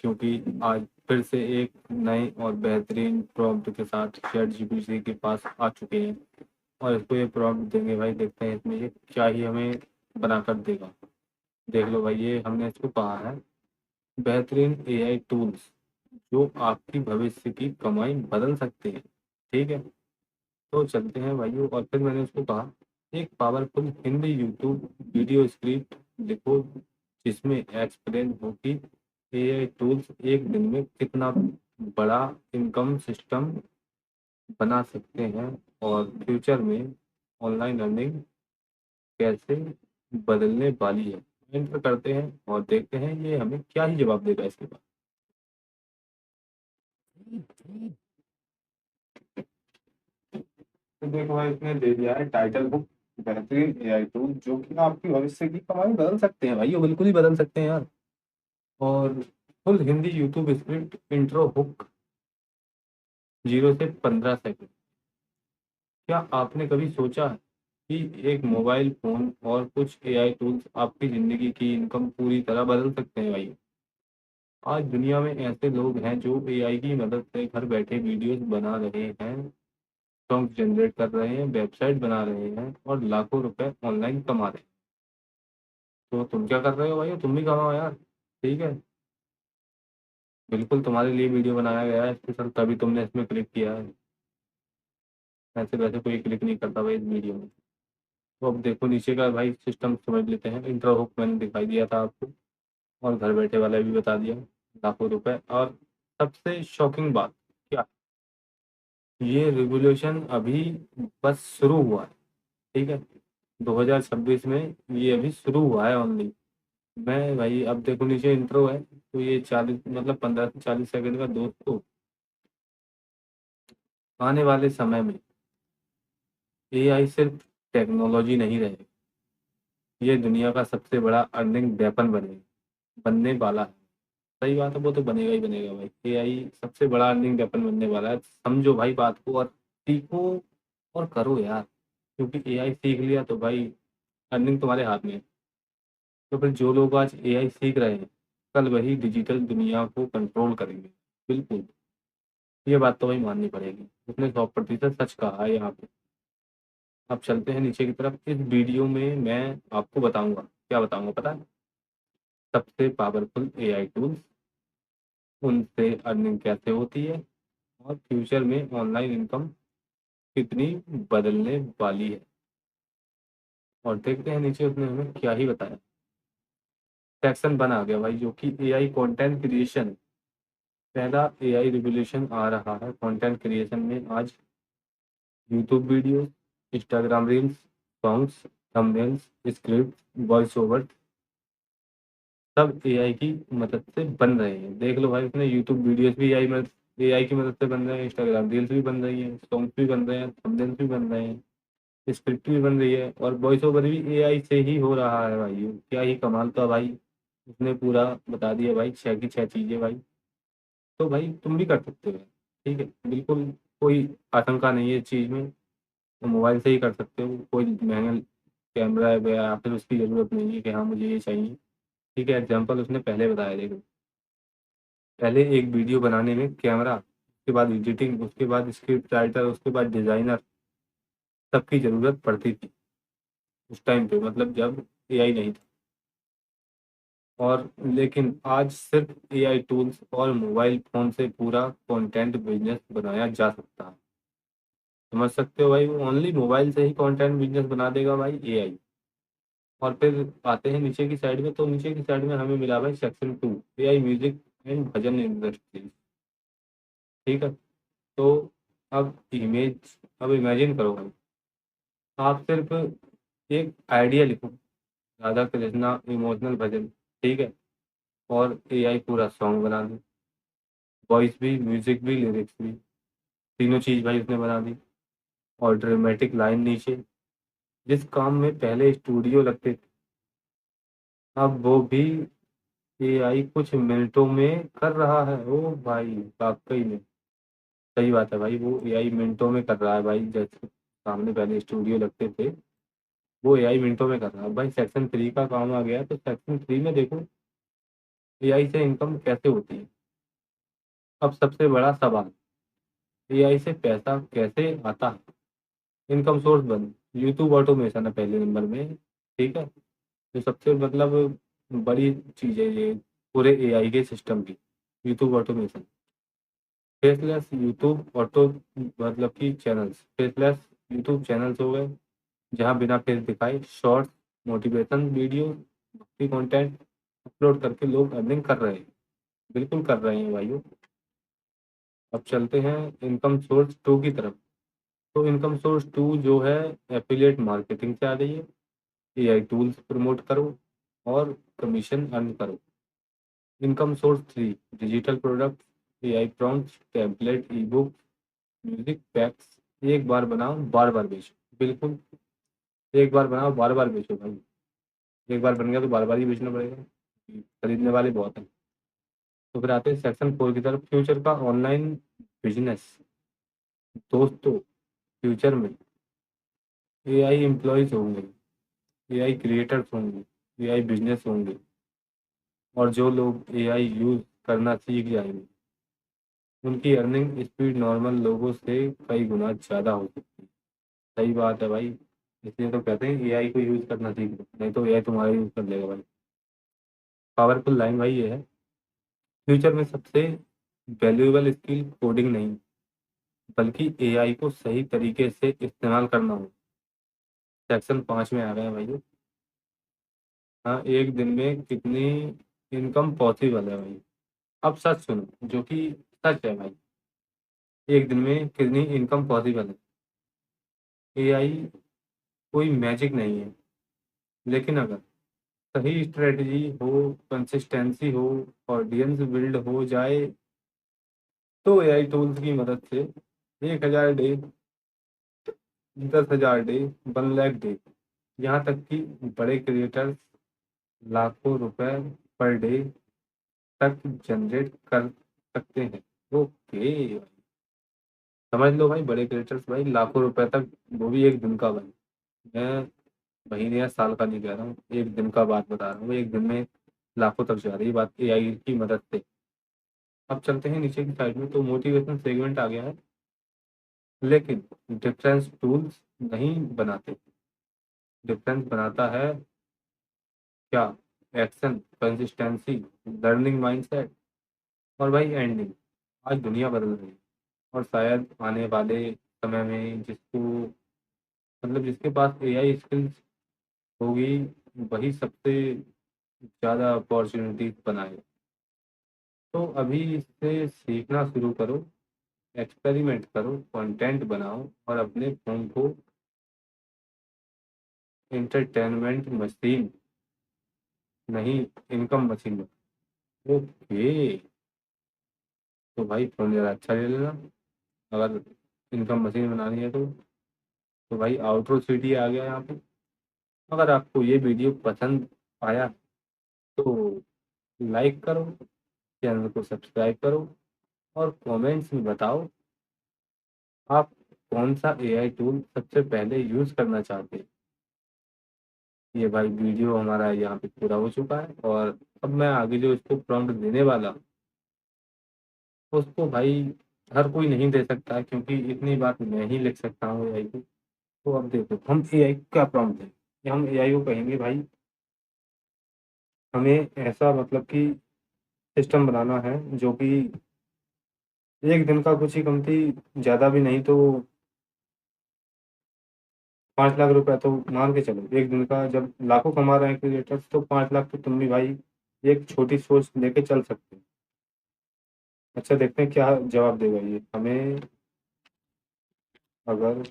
क्योंकि आज फिर से एक नए और बेहतरीन प्रॉम्प्ट के साथ चैट जीपीटी के पास आ चुके हैं और इसको ये प्रॉम्प्ट देंगे भाई, देखते हैं इसमें ये क्या ही हमें बनाकर देगा। देख लो भाई, ये हमने इसको कहा है बेहतरीन एआई टूल्स जो आपकी भविष्य की कमाई बदल सकते हैं। ठीक है, तो चलते हैं भाइयों। और फिर मैंने उसको कहा एक powerful Hindi YouTube video script लिखो जिसमें एक्सप्लेन हो कि एआई टूल्स एक दिन में कितना बड़ा इनकम सिस्टम बना सकते हैं और फ्यूचर में ऑनलाइन अर्निंग कैसे बदलने वाली है। एंटर करते हैं और देखते हैं ये हमें क्या ही जवाब देगा इसके बाद। तो देखो भाई, इसने दे दिया है टाइटल बुक बेहतरीन एआई टूल जो कि आपकी भविष्य की कमाई बदल सकते हैं भाई, ये बिल्कुल ही बदल सकते हैं यार। और full Hindi YouTube script intro hook 0 से 15 सेकंड। क्या आपने कभी सोचा है कि एक मोबाइल फोन और कुछ एआई टूल्स आपकी जिंदगी की इनकम पूरी तरह बदल सकते हैं भाई। आज दुनिया में ऐसे लोग हैं जो एआई की मदद से घर बैठे वीडियोस बना रहे हैं, सॉन्ग जनरेट कर रहे हैं, वेबसाइट बना रहे हैं और लाखों रुपए ऑनलाइन कमा रहे हैं। तो तुम क्या कर रहे हो भाई, तुम भी कमाओ यार। ठीक है, बिल्कुल तुम्हारे लिए वीडियो बनाया गया है स्पेशल, तभी तुमने इसमें क्लिक किया है। ऐसे वैसे कोई क्लिक नहीं करता भाई इस वीडियो में। तो अब देखो नीचे का भाई सिस्टम समझ लेते हैं। इंट्रो हुक मैंने दिखाई दिया था आपको और घर बैठे वाला भी बता दिया, लाखों रुपए। और सबसे शॉकिंग बात क्या, ये रिवोल्यूशन अभी बस शुरू हुआ है। ठीक है, 2026 में ये अभी शुरू हुआ है ओनली। मैं भाई अब देखो नीचे इंट्रो है, तो ये 40 मतलब 15 से 40 सेकंड का दोस्तों। आने वाले समय में एआई सिर्फ टेक्नोलॉजी नहीं रहेगी, ये दुनिया का सबसे बड़ा अर्निंग वेपन बनने वाला है। सही बात है, वो तो बनेगा ही बनेगा भाई। एआई सबसे बड़ा अर्निंग वेपन बनने वाला है, समझो भाई बात को और सीखो और करो यार। क्योंकि एआई सीख लिया तो भाई अर्निंग तुम्हारे हाथ में है। तो फिर जो लोग आज एआई सीख रहे हैं कल वही डिजिटल दुनिया को कंट्रोल करेंगे। बिल्कुल, ये बात तो भाई माननी पड़ेगी, उसने 100% सच कहा है यहाँ पे। अब चलते हैं नीचे की तरफ। इस वीडियो में मैं आपको बताऊंगा, क्या बताऊंगा पता है, सबसे पावरफुल एआई टूल्स, उनसे अर्निंग कैसे होती है और फ्यूचर में ऑनलाइन इनकम कितनी बदलने वाली है। और देखते हैं नीचे उसने हमें क्या ही बताया। सेक्शन बना आ गया भाई जो कि एआई कंटेंट क्रिएशन। पहला एआई रिवोल्यूशन आ रहा है कंटेंट क्रिएशन में आज। YouTube video, Instagram reels, songs, thumbnails, script, voice over सब एआई की मदद से बन रहे हैं। देख लो भाई, उसने यूट्यूब वीडियोस भी एआई की मदद से बन रहे हैं, इंस्टाग्राम रील्स भी बन रही हैं, सॉन्ग्स भी बन रहे हैं, थंबनेल्स भी बन रहे हैं, स्क्रिप्ट भी बन रही है और वॉइस ओवर भी एआई से ही हो रहा है भाई। क्या ही कमाल का भाई, उसने पूरा बता दिया भाई, 6 की 6 चीजें भाई। तो भाई तुम भी कर सकते हो। ठीक है, बिल्कुल कोई आशंका नहीं है इस चीज़ में। तो मोबाइल से ही कर सकते हो, कोई महंगा कैमरा है या फिर उसकी ज़रूरत नहीं है कि हाँ मुझे ये चाहिए। ठीक है, एग्जाम्पल उसने पहले बताया, देखो पहले एक वीडियो बनाने में कैमरा, उसके बाद एडिटिंग, उसके बाद स्क्रिप्ट राइटर, उसके बाद डिज़ाइनर, सबकी ज़रूरत पड़ती थी उस टाइम पे, मतलब जब एआई नहीं था। और लेकिन आज सिर्फ एआई टूल्स और मोबाइल फ़ोन से पूरा कंटेंट बिजनेस बनाया जा सकता है। समझ सकते हो भाई, वो ओनली मोबाइल से ही कंटेंट बिजनेस बना देगा भाई एआई। और फिर आते हैं नीचे की साइड में, तो नीचे की साइड में हमें मिला भाई section 2, AI music and bhajan industry. ठीक है, तो अब इमेजिन करो भाई, आप सिर्फ एक आइडिया लिखो, राधा कृष्णा इमोशनल भजन। ठीक है, और एआई पूरा सॉन्ग बना दे, वॉइस भी, म्यूजिक भी, लिरिक्स भी, तीनों चीज भाई उसने बना दी। और ड्रामेटिक लाइन नीचे, जिस काम में पहले स्टूडियो लगते थे अब वो भी एआई कुछ मिनटों में कर रहा है। ओ भाई, वाकई में सही बात है भाई, वो एआई मिनटों में कर रहा है भाई। जैसे सामने पहले स्टूडियो लगते थे, वो एआई मिनटों में कर रहा है भाई। सेक्शन 3 का काम आ गया, तो सेक्शन 3 में देखो एआई से इनकम कैसे होती है? अब सबसे बड़ा सवाल, एआई से पैसा कैसे आता है? इनकम सोर्स बंद, यूट्यूब ऑटोमेशन है पहले नंबर में। ठीक है, जो सबसे मतलब बड़ी चीज़ है ये पूरे एआई के सिस्टम की, YouTube automation. Faceless YouTube auto मतलब कि चैनल्स, फेसलेस यूट्यूब चैनल्स हो गए, जहाँ बिना फेस दिखाए शॉर्ट्स, मोटिवेशन वीडियो, भक्ति कंटेंट अपलोड करके लोग अर्निंग कर रहे हैं। बिल्कुल कर रहे हैं भाइयों। अब चलते हैं इनकम सोर्स टू की तरफ। तो इनकम सोर्स टू जो है, एफिलिएट मार्केटिंग से आ रही है। एआई टूल्स प्रमोट करो और कमीशन अर्न करो। Income source three, digital product, AI prompts, template, ई बुक, म्यूजिक पैक्स। एक बार बनाओ बार बार बेचो। बिल्कुल, एक बार बनाओ बार बार बेचो भाई। एक बार बन गया तो बार बार ही बेचना पड़ेगा, खरीदने वाले बहुत हैं। तो फिर आते हैं सेक्शन फोर की तरफ, फ्यूचर का ऑनलाइन बिजनेस। दोस्तों, फ्यूचर में एआई एम्प्लॉयज होंगे, एआई क्रिएटर्स होंगे, एआई बिजनेस होंगे, और जो लोग एआई यूज करना सीख जाएंगे उनकी अर्निंग स्पीड नॉर्मल लोगों से कई गुना ज़्यादा हो सकती है। सही बात है भाई, इसलिए तो कहते हैं एआई को यूज करना सीख लो, नहीं तो एआई तुम्हारा यूज कर लेगा भाई। पावरफुल लाइन भाई ये है, फ्यूचर में सबसे वैल्यूएबल स्किल कोडिंग नहीं, बल्कि एआई को सही तरीके से इस्तेमाल करना हो। सेक्शन पाँच में आ गए हैं भाई। हाँ, एक दिन में कितनी इनकम पॉसिबल है भाई? अब सच सुनो, जो कि सच है भाई। एक दिन में कितनी इनकम पॉसिबल है? एआई कोई मैजिक नहीं है, लेकिन अगर सही स्ट्रेटजी हो, कंसिस्टेंसी हो, ऑडियंस बिल्ड हो जाए, तो एआई टूल्स की मदद से 1,000 डे, 10,000 डे, 1 लाख डे, यहाँ तक कि बड़े क्रिएटर्स लाखों रुपए पर डे तक जनरेट कर सकते हैं। ओके, समझ लो भाई, बड़े क्रिएटर्स भाई लाखों रुपए तक, वो भी एक दिन का भाई। मैं महीने या साल का नहीं कह रहा हूँ, एक दिन का बात बता रहा हूँ। एक दिन में लाखों तक जा रही है बात एआई की मदद से। अब चलते हैं नीचे की साइड में, तो मोटिवेशन सेगमेंट आ गया है, लेकिन डिफरेंस टूल्स नहीं बनाते। डिफरेंस बनाता है क्या? एक्शन, कंसिस्टेंसी, लर्निंग माइंडसेट, और भाई एंडिंग। आज दुनिया बदल रही है, और शायद आने वाले समय में जिसको मतलब जिसके पास एआई स्किल्स होगी, वही सबसे ज़्यादा अपॉर्चुनिटीज बनाए। तो अभी इससे सीखना शुरू करो, एक्सपेरिमेंट करो, कंटेंट बनाओ, और अपने फोन को एंटरटेनमेंट मशीन नहीं, इनकम मशीन बनाओ। ओके, तो भाई फोन ज़रा अच्छा ले लेना अगर इनकम मशीन बनानी है तो भाई आउटरो सीटी आ गया यहाँ पे। अगर आपको ये वीडियो पसंद आया तो लाइक करो, चैनल को सब्सक्राइब करो, और कमेंट्स में बताओ आप कौन सा एआई टूल सबसे पहले यूज़ करना चाहते हैं। ये भाई वीडियो हमारा यहाँ पे पूरा हो चुका है, और अब मैं आगे जो इसको प्रॉम्प्ट देने वाला हूँ उसको भाई हर कोई नहीं दे सकता, क्योंकि इतनी बात मैं ही लिख सकता हूँ एआई को। तो अब देखो हम एआई का प्रॉम्प्ट दें, कि हम एआई को कहेंगे भाई हमें ऐसा मतलब कि सिस्टम बनाना है जो कि एक दिन का कुछ ही कमती, ज़्यादा भी नहीं तो 5 लाख रुपए तो मान के चलो। एक दिन का जब लाखों कमा रहे हैं क्रिएटर्स, तो 5 लाख तो तुम भी भाई एक छोटी सोच लेके चल सकते हो। अच्छा, देखते हैं क्या जवाब देगा ये हमें। अगर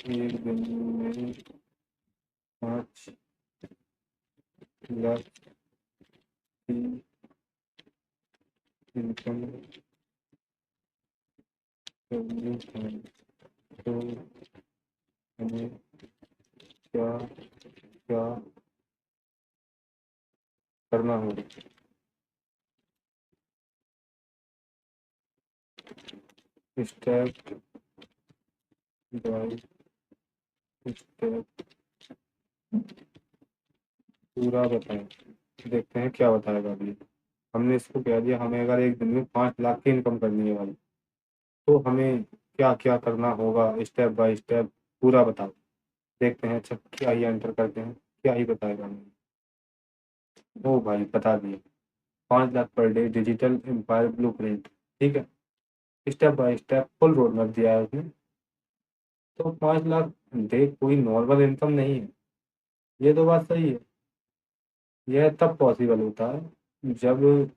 एक दिन में 5 लाख की इनकम करनी है तो हमें क्या क्या करना होगा? स्टेप बाय स्टेप पूरा बताएं, देखते हैं क्या बताएगा अभी। हमने इसको कह दिया हमें अगर एक दिन में 5 लाख की इनकम करनी है भाई, तो हमें क्या क्या करना होगा, स्टेप बाय स्टेप पूरा बताओ। देखते हैं, अच्छा क्या ही एंटर करते हैं, क्या ही बताएगा हमें। ओ भाई बता दिए, 5 lakh per day digital empire blueprint. ठीक है, step by step full roadmap दिया है उसने। तो 5 लाख डे कोई नॉर्मल इनकम नहीं है, ये तो बात सही है। यह तब पॉसिबल होता है जब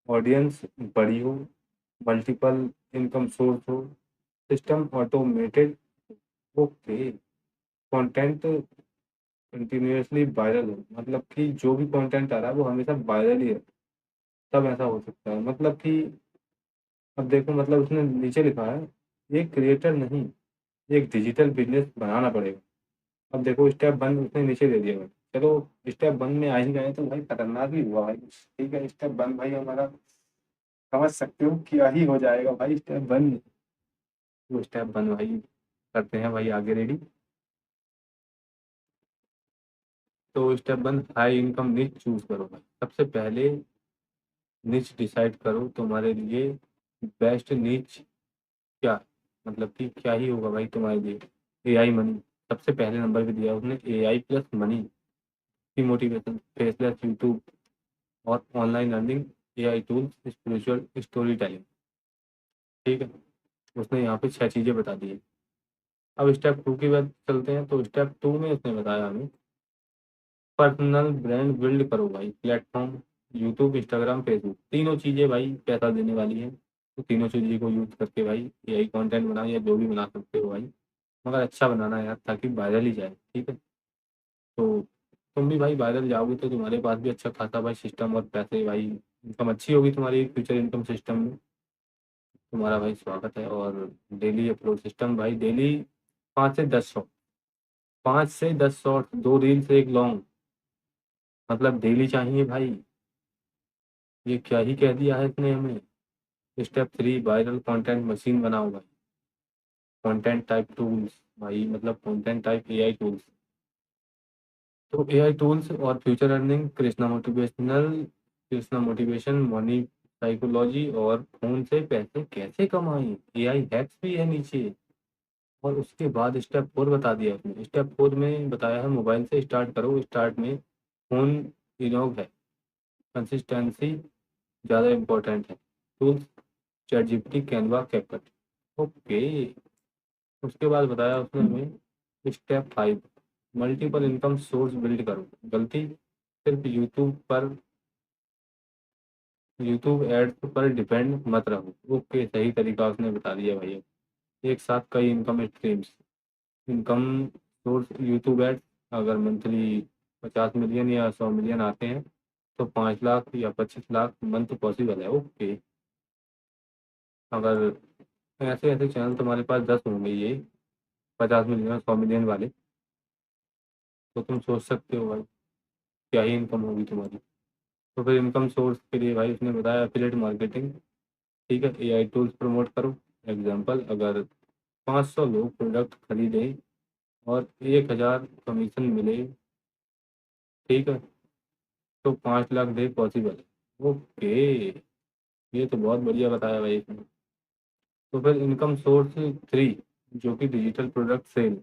ऑडियंस बड़ी हो, मल्टीपल इनकम सोर्स हो, system automated, okay, content continuously viral हो, मतलब कि जो भी कंटेंट आ रहा है वो हमेशा वायरल ही है, तब ऐसा हो सकता है। मतलब कि अब देखो, मतलब उसने नीचे लिखा है एक क्रिएटर नहीं, एक डिजिटल बिजनेस बनाना पड़ेगा। अब देखो स्टेप वन उसने नीचे दे दिया भाई। चलो स्टेप वन में आ ही गए तो भाई खतरनाक ही हुआ भाई। ठीक है, स्टेप वन भाई हमारा समझ सकते हो क्या ही हो जाएगा भाई स्टेप वन। वो स्टेप वन भाई करते हैं भाई आगे, रेडी। तो स्टेप वन, हाई इनकम निच चूज करो भाई। सबसे पहले निच डिसाइड करो तुम्हारे लिए बेस्ट निच क्या है। मतलब कि क्या ही होगा भाई तुम्हारे लिए। एआई मनी, सबसे पहले नंबर पे दिया उसने, एआई प्लस मनी की मोटिवेशन, फेसलेस यूट्यूब और online earning, AI tools, spiritual story telling. ठीक है, उसने यहाँ पे 6 चीज़ें बता दी है। अब स्टेप टू की बात चलते हैं, तो स्टेप टू में उसने बताया हमें पर्सनल ब्रांड बिल्ड करो भाई। प्लेटफॉर्म यूट्यूब, इंस्टाग्राम, फेसबुक, तीनों चीज़ें भाई पैसा देने वाली हैं। तो तीनों चीज़ों को यूज़ करके भाई एआई कंटेंट बनाओ, या जो भी बना सकते हो भाई, मगर अच्छा बनाना है यार, ताकि वायरल ही जाए। ठीक है, तो तुम भी भाई वायरल जाओगे तो तुम्हारे पास भी अच्छा खासा भाई सिस्टम और पैसे भाई, इनकम अच्छी होगी तुम्हारी फ्यूचर इनकम सिस्टम में। तुम्हारा भाई स्वागत है। और डेली अपलोड सिस्टम भाई, डेली 5 से 10 शॉट, 5 से 10 शॉट, 2 रील से एक लॉन्ग, मतलब डेली चाहिए भाई। ये क्या ही कह दिया है इसने हमें। Step three, viral content machine बनाओ भाई। कंटेंट टाइप टूल्स भाई, मतलब कंटेंट टाइप एआई टूल्स। तो एआई टूल्स और future earning, Krishna motivation, money psychology, और फोन से पैसे कैसे कमाएं, एआई हैक्स भी है नीचे। और उसके बाद स्टेप फोर बता दिया उसने। स्टेप फोर में बताया है मोबाइल से स्टार्ट करो, स्टार्ट में फोन इनोव है, कंसिस्टेंसी ज़्यादा इम्पोर्टेंट है, tools chat GPT, Canva, CapCut. Okay, उसके बाद बताया उसने हमें step five, multiple income source build करो। गलती, सिर्फ यूट्यूब एड्स पर डिपेंड मत रहो। ओके, सही तरीका उसने बता दिया भाई। एक साथ कई income streams, income source YouTube ads, अगर मंथली 50 मिलियन या 100 मिलियन आते हैं तो 5 लाख या 25 लाख मंथ पॉसिबल है। ओके, अगर ऐसे ऐसे चैनल तुम्हारे पास 10 होंगे, ये 50 मिलियन 100 मिलियन वाले, तो तुम सोच सकते हो भाई क्या ही इनकम होगी तुम्हारी। तो फिर इनकम सोर्स के लिए भाई उसने बताया एफिलिएट मार्केटिंग। ठीक है, एआई टूल्स प्रमोट करो। एग्जाम्पल, अगर 500 लोग प्रोडक्ट खरीदें और 1000 कमीशन मिले, ठीक है, तो 5 लाख डे पॉसिबल है। ओके, ये तो बहुत बढ़िया बताया भाई इसने। तो फिर इनकम सोर्स थ्री, जो कि digital product sale,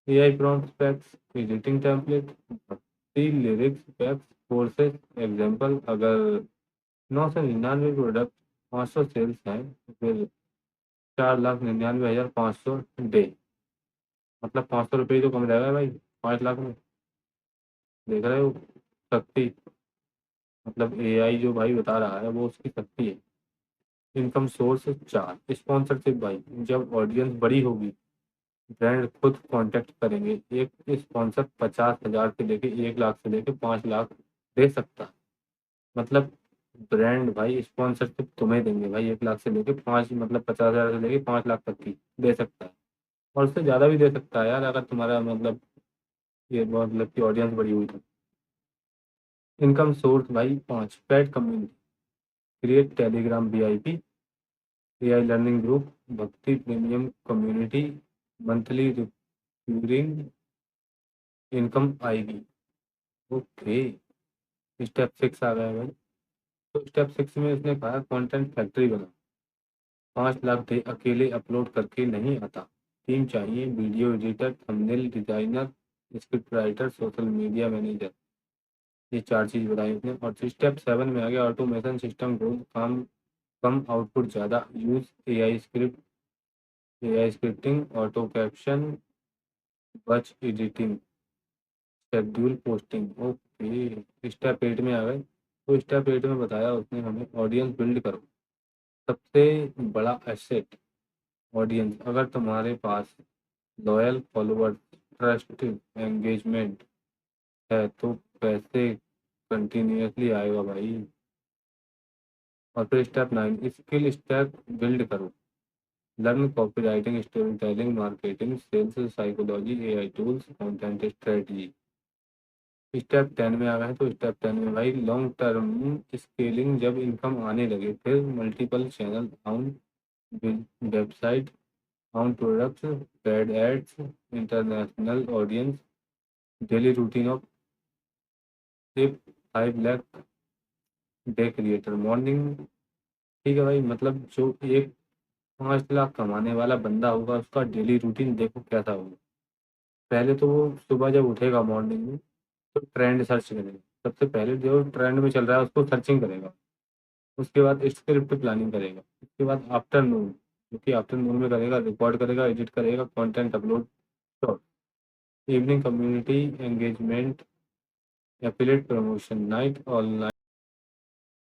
AI prompt packs, editing template, भक्ति लिरिक्स पैक्स, कोर्सेज। एग्जाम्पल, अगर 999 प्रोडक्ट 500 सेल्स हैं, तो फिर 4,99,500 डे, मतलब 500 रुपये तो कम रहेगा भाई 5 लाख में। देख रहे हो शक्ति, मतलब एआई जो भाई बता रहा है वो उसकी शक्ति है। इनकम सोर्स चार, स्पॉन्सरशिप भाई, जब ऑडियंस बड़ी होगी ब्रांड खुद कांटेक्ट करेंगे। एक स्पॉन्सर 50,000 से लेके 1 लाख से लेके 5 लाख दे सकता है। मतलब ब्रांड भाई स्पॉन्सरशिप तुम्हें देंगे भाई 1 लाख से लेके पाँच, मतलब 50,000 से लेके 5 लाख तक की दे सकता है। और उससे ज़्यादा भी दे सकता है यार, अगर तुम्हारा मतलब ये मतलब की ऑडियंस बड़ी हुई तो। इनकम सोर्स भाई पाँच, paid community, create Telegram VIP, AI learning group, भक्ति premium community, monthly recurring income आएगी। ओके, स्टेप 6 आ गया भाई। तो स्टेप 6 में इसने कहा कंटेंट फैक्ट्री बना। 5 लाख डे अकेले अपलोड करके नहीं आता, टीम चाहिए, video editor, thumbnail designer, script writer, social media manager. ये 4 चीज बताई उसने। और स्टेप 7 में आ गया ऑटोमेशन सिस्टम ग्रोथ, काम कम आउटपुट ज़्यादा, use AI scripting, auto caption, batch editing, schedule posting. Okay, step 8 में आ गए। तो स्टेप 8 में बताया उसने हमें ऑडियंस बिल्ड करो। सबसे बड़ा एसेट ऑडियंस। अगर तुम्हारे पास लॉयल फॉलोअर्स, ट्रस्ट, एंगेजमेंट है तो पैसे कंटिन्यूअसली आएगा भाई। और फिर स्टेप 9 स्किल स्टैक बिल्ड करो। Learn copywriting, storytelling, marketing, sales psychology, AI tools, content strategy. Step 10 में आ गए। तो स्टेप 10 में भाई लॉन्ग टर्म स्केलिंग, जब इनकम आने लगे फिर multiple channel, on website, on products, paid ads, international audience, daily routine of सिर्फ 5 लाख डे क्रिएटर मॉर्निंग। ठीक है भाई, मतलब जो एक 5 लाख कमाने वाला बंदा होगा उसका डेली रूटीन देखो कैसा होगा। पहले तो वो सुबह जब उठेगा मॉर्निंग में तो ट्रेंड सर्च करेगा। सबसे पहले जो ट्रेंड में चल रहा है उसको सर्चिंग करेगा। उसके बाद स्क्रिप्ट प्लानिंग करेगा। उसके बाद आफ्टरनून, जो कि आफ्टरनून में करेगा, रिकॉर्ड करेगा, एडिट करेगा, content upload. Evening community engagement, affiliate promotion, night online